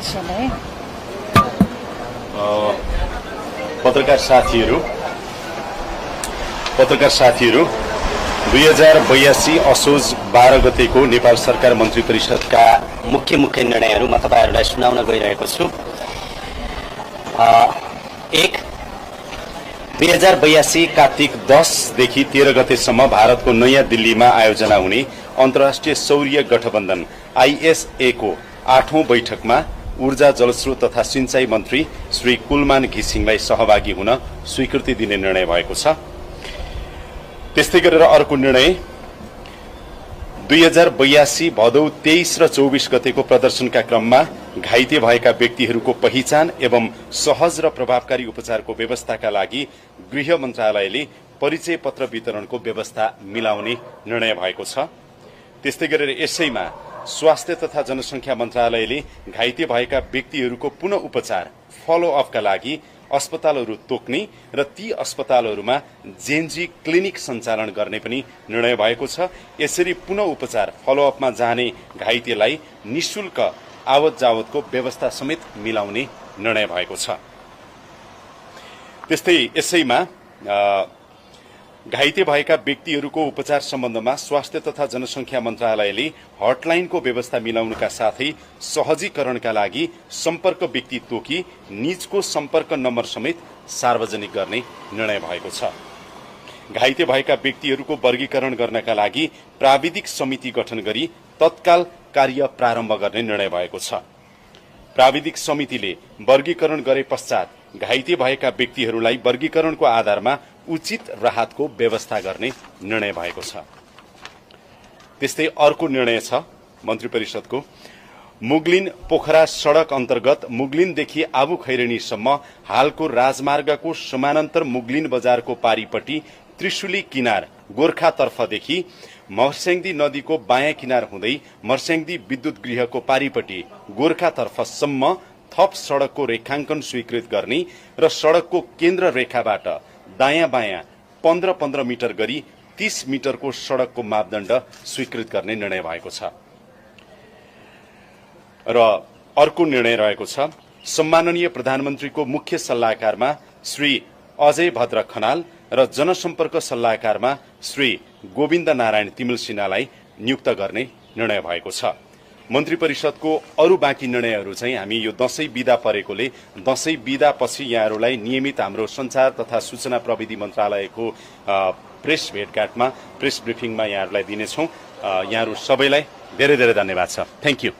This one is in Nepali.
विषयलाई पत्रकार साथीहरू 2082 असोज 12 गतेको नेपाल सरकार मन्त्री परिषदका मुख्य निर्णयहरू म तपाईहरुलाई सुनाउन गइरहेको छु। 1 2082 कार्तिक 10 देखि 13 गतेसम्म भारतको नयाँ दिल्लीमा आयोजना हुने अन्तर्राष्ट्रिय सौर्य गठबन्धन ISA को 8औं बैठकमा ऊर्जा जलस्रोत तथा सिंचाई मन्त्री श्री कुलमान घिसिङलाई सहभागी हुन स्वीकृति दिने निर्णय भएको छ। त्यस्तै गरेर अर्को निर्णय 2082 भदौ 23 र 24 गतेको प्रदर्शनका क्रममा घाइते भएका व्यक्तिहरूको पहिचान एवं सहज र प्रभावकारी उपचारको व्यवस्थाका लागि गृह मन्त्रालयले परिचय पत्र वितरणको व्यवस्था मिलाउने निर्णय भएको छ। त्यस्तै गरेर यसैमा स्वास्थ्य तथा जनसंख्या मन्त्रालयले घाइते भएका व्यक्तिहरूको पुनः उपचार फलोअपका लागि अस्पतालहरू तोक्ने र ती अस्पतालहरूमा जेएनजी क्लिनिक सञ्चालन गर्ने पनि निर्णय भएको छ। यसरी पुनः उपचार फलोअपमा जाने घाइतेलाई निशुल्क आवत जावतको व्यवस्था समेत मिलाउने निर्णय भएको छ। त्यस्तै यसैमा घाइते भएका व्यक्तिहरूको उपचार सम्बन्धमा स्वास्थ्य तथा जनसंख्या मन्त्रालयले हटलाइनको व्यवस्था मिलाउनुका साथै सहजीकरणका लागि सम्पर्क व्यक्ति तोकी निजको सम्पर्क नम्बर समेत सार्वजनिक गर्ने निर्णय भएको छ। घाइते भएका व्यक्तिहरूको वर्गीकरण गर्नका लागि प्राविधिक समिति गठन गरी तत्काल कार्य प्रारम्भ गर्ने निर्णय भएको छ। प्राविधिक समितिले वर्गीकरण गरे पश्चात घाइते भएका व्यक्तिहरूलाई वर्गीकरणको आधारमा उचित राहतको व्यवस्था गर्ने निर्णय भएको छ। त्यस्तै अर्को निर्णय छ मन्त्री परिषदको मुगलिन पोखरा सड़क अन्तर्गत मुगलिनदेखि आबु खैरेनीसम्म हालको राजमार्गको समानान्तर मुगलिन बजारको पारीपट्टि त्रिशुली किनार गोर्खातर्फदेखि मर्स्याङ्दी नदीको बायाँ किनार हुँदै मर्स्याङ्दी विद्युत गृहको पारीपट्टि गोर्खातर्फसम्म थप सड़कको रेखाङ्कन स्वीकृत गर्ने र सड़कको केन्द्र रेखाबाट दायाँ बायाँ 15-15 मिटर गरी 30 मिटरको सड़कको मापदण्ड स्वीकृत गर्ने निर्णय भएको छ। र अर्को निर्णय रहेको छ सम्माननीय प्रधानमन्त्रीको मुख्य सल्लाहकारमा श्री अजय भद्र खनाल र जनसम्पर्क सल्लाहकारमा श्री गोविन्द नारायण तिमिल सिन्हालाई नियुक्त गर्ने निर्णय भएको छ। मन्त्री परिषदको अरू बाँकी निर्णयहरू चाहिँ हामी यो दशैं बिदा परेकोले दशैं बिदा पछि यहाँहरूलाई नियमित हाम्रो सञ्चार तथा सूचना प्रविधि मन्त्रालयको प्रेस भेटघाटमा प्रेस ब्रिफिङमा यहाँहरूलाई दिनेछौँ। यहाँहरू सबैलाई धेरै धेरै धन्यवाद छ। Thank you.